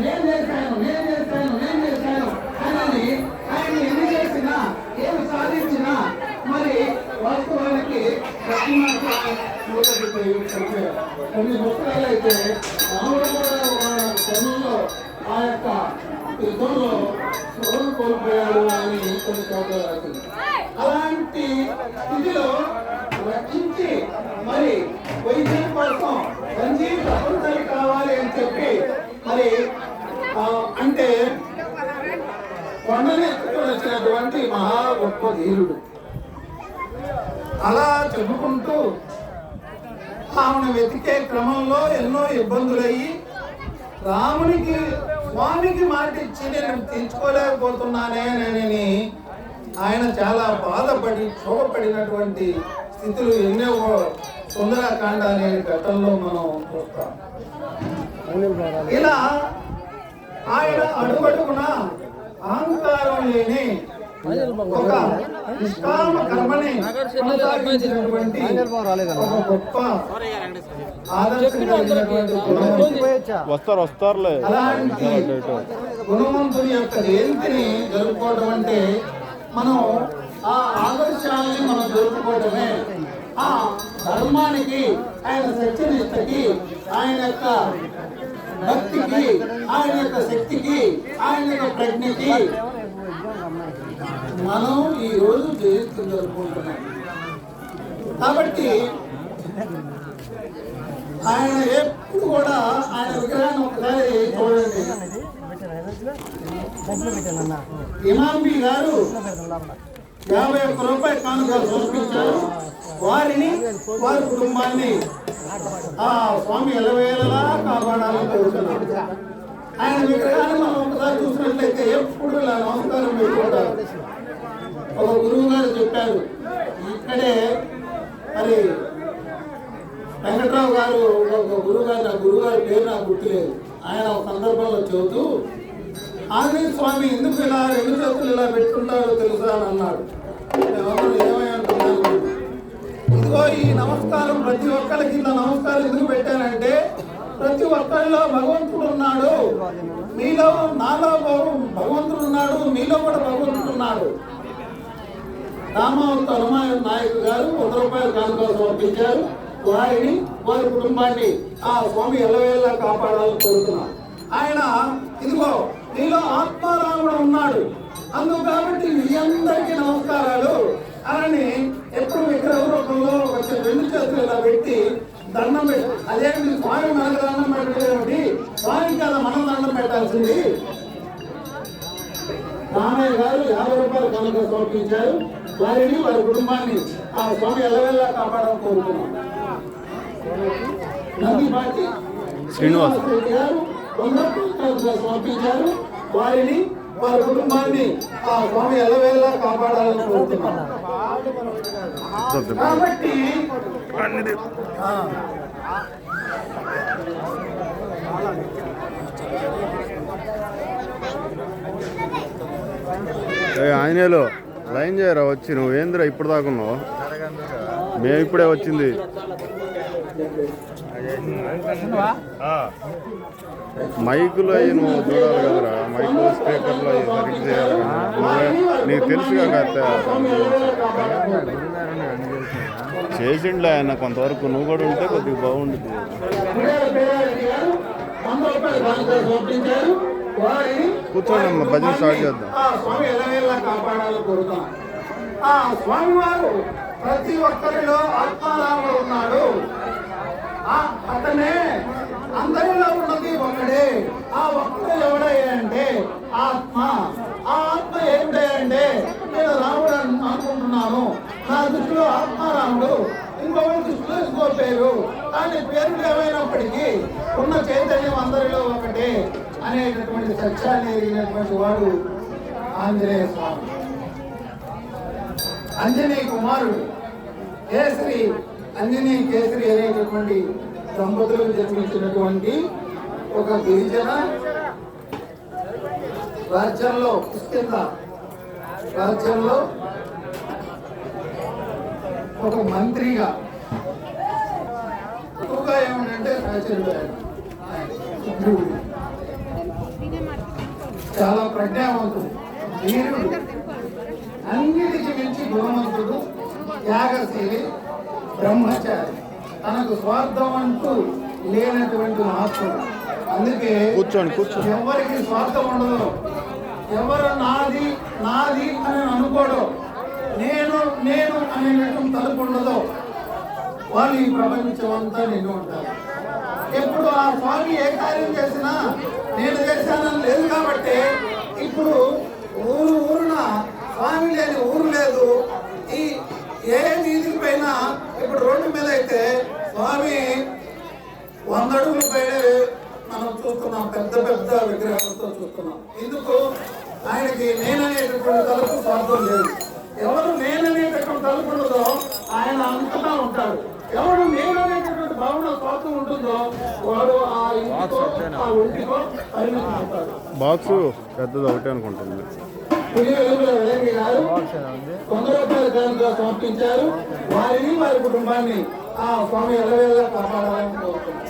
నేను చేశాను అని ఆయన ఎన్ని చేసినా ఏమి సాధించినా మరి వాస్తవానికి కొన్ని పుస్తకాలు అయితే మామూలు జనంలో ఆ యొక్క యుద్ధంలో స్వరం కోల్పోయాడు అని కొన్ని చోట్ల రాసింది. అలాంటి స్థితిలో రక్షించి మరి వైద్యం కోసం సంజీవి తప్పనిసరి కావాలి అని చెప్పి మరి అంటే కొండని ఎత్తుకొని వచ్చినటువంటి మహా గొప్ప ధీరుడు. అలా చెప్పుకుంటూ ఆమెను వెతికే క్రమంలో ఎన్నో ఇబ్బందులయ్యి రామునికి స్వామికి మాట ఇచ్చి నేను తీర్చుకోలేకపోతున్నానేనని ఆయన చాలా బాధపడి క్షోభపడినటువంటి స్థితులు ఎన్నో సుందరకాండ అనే ఘట్టంలో మనం చూస్తాం. ఇలా ఆయన అడుగడుగున అహంకారం లేని ఒక నిష్కామ కర్మని కొనసాగించినటువంటి ఒక గొప్ప అలాంటి గుణవంతుని యొక్క జయంతిని జరుపుకోవడం అంటే మనం ఆ ఆదర్శాలని మనం జరుపుకోవడమే. ఆ ధర్మానికి, ఆయన సత్యనిష్టకి, ఆయన యొక్క భక్తికి, ఆయన యొక్క శక్తికి, ఆయన యొక్క ప్రజ్ఞకి మనం ఈ రోజు జయంతి జరుపుకుంటున్నాం. కాబట్టి ఆయన ఎప్పుడు కూడా ఆయన విగ్రహాన్ని ఒకసారి చూడండి. ఇమాంబి గారు 51 రూపాయల కానుక సమర్పించారు. వారిని వారి కుటుంబాన్ని ఆ స్వామి ఎలవేళలా కాపాడాలని కోరుతున్నాడు. ఆయన విగ్రహాన్ని మనం ఒకసారి చూసినట్లయితే ఎప్పుడు ఇలా నమస్కారం పెట్టుకుంటారు. ఒక గురువు గారు చెప్పారు, ఇక్కడే మరి వెంకట్రావు గారు ఒక గురువు గారు, ఆ గురువు గారి పేరు నాకు గుర్తులేదు, ఆయన ఒక సందర్భంలో చెబుతూ ఆంజనేయ స్వామి ఎందుకు ఇలా 2 చేతులు ఇలా పెట్టుకుంటారో తెలుసా అని అన్నాడు. ఏమనుకున్నాను, ఇదిగో ఈ నమస్కారం ప్రతి ఒక్కరికి ఇలా నమస్కారం ఎందుకు పెట్టానంటే ప్రతి ఒక్కరిలో భగవంతుడు ఉన్నాడు, మీలో నాలో భగవంతుడు ఉన్నాడు, మీలో కూడా భగవంతుడు ఉన్నాడు. రామావతి హనుమాన్ నాయక్ గారు 100 రూపాయల కానుక సమర్పించారు. వారిని వారి కుటుంబాన్ని ఆ స్వామి ఎల్లవేళలా కాపాడాలని కోరుతున్నారు. ఆయన ఇదిగో నీలో ఆత్మారాముడు ఉన్నాడు, అందుకు కాబట్టి మీ అందరికీ నమస్కారాలు అని ఎప్పుడు విగ్రహ రూపంలో వచ్చే 2 చేతులు ఇలా పెట్టి దండం పెట్టి, అదేంటి స్వామి మనకు దండం పెట్టేది, స్వామికి కదా మనం దండం పెట్టాల్సింది. రామయ్య గారు 50 రూపాయల కానుక సమర్పించారు. వారిని వారి కుటుంబాన్ని ఆ స్వామి ఎల్లవేళలా కాపాడాలని కోరుతున్నాం. నందిపాటి శ్రీనివాస్ రెడ్డి గారు 100 రూపాయల సమర్పించారు. వారిని వారి కుటుంబాన్ని ఆ స్వామి ఎల్లవేళలా కాపాడాలని కోరుతున్నాం. కాబట్టి ఆంజనేయులు లైన్ చేయరా వచ్చి, నువ్వు ఏందిరా ఇప్పుడు దాకున్నావు, మేము ఇప్పుడే వచ్చింది. మైకులు అవి నువ్వు చూడాలి కదరా, మైకులు స్పీకర్లు అవి సరిగ్గా చేయాలి కదా, నీకు తెలుసుగా కదా చేసిండ్లే ఆయన కొంతవరకు, నువ్వు కూడా ఉంటే కొద్దిగా బాగుంటుంది. కూర్చోండి భజన స్టార్ట్ చేద్దాం. ఆ స్వామి వారు ప్రతి ఒక్కరిలో ఆత్మారాముడు ఉన్నాడు, అతనే అందరిలో ఉన్నది ఒక్కడే. ఆ ఒక్కడు ఎవడయ్యంటే ఆత్మ. ఆ ఆత్మ ఏమిటంటే నేను రాముడు అనుకుంటున్నాను, నా దృష్టిలో ఆత్మారాముడు, ఇంకొకరి దృష్టిలో ఇంకో పేరు, కానీ పేరులు ఏమైనప్పటికీ ఉన్న చైతన్యం అందరిలో ఒకటే అనేటటువంటి సత్యాన్ని ఎరిగినటువంటి వాడు ఆంజనేయ స్వామి. అంజనేయ కుమారుడు కేసరి, అంజనేయ కేసరి అనేటటువంటి దంపతులకు జన్మించినటువంటి ఒక గిరిజన రాజ్యంలో, కిష్కింధ రాజ్యంలో ఒక మంత్రిగా ఎక్కువగా ఏమిటంటే సహచరుడు. సుగ్రీవుడు చాలా ప్రజ్ఞావంతుడు, ధీరుడు, అన్నిటికీ మించి గుణవంతుడు, త్యాగశీలి, బ్రహ్మచారి. తనకు స్వార్థం అంటూ లేనటువంటి మహాత్ముడు. అందుకే ఎవరికి స్వార్థం ఉండదు. ఎవరు నాది నాది అని అనుకోవడం, నేను నేను అనేటువంటి తలుపు ఉండదో వాళ్ళు ఈ ప్రపంచం అంతా నిన్ను ఉంటారు. ఎప్పుడు ఆ స్వామి ఏ కార్యం చేసినా నేను చేశానని లేదు. కాబట్టి ఇప్పుడు ఊరున స్వామి లేని ఊరు లేదు. ఈ ఏ వీధి పైన ఇప్పుడు రోడ్డు మీద అయితే స్వామి 100 అడుగుల పైన మనం చూస్తున్నాం, పెద్ద పెద్ద విగ్రహాలతో చూస్తున్నాం. ఎందుకు? ఆయనకి నేననేటటువంటి తలుపు స్వార్థం లేదు. ఎవరు నేననేటటువంటి తలుపు ఉండదో ఆయన అంతటా ఉంటాడు. ఎవరు నేననేటటువంటి భావన స్వార్థం ఉంటుందో వాడు ఆ ఇంటికో ఆ ఒంటికో పరిమితం అవుతాడు. బాక్స్ పెద్దది ఒకటే అనుకుంటుంది. వెలంగి గారు 100 రూపాయల కానుక సమర్పించారు. వారిని వారి కుటుంబాన్ని ఆ స్వామి ఎల్లవేళలా కాపాడాలని కోరుతున్నారు.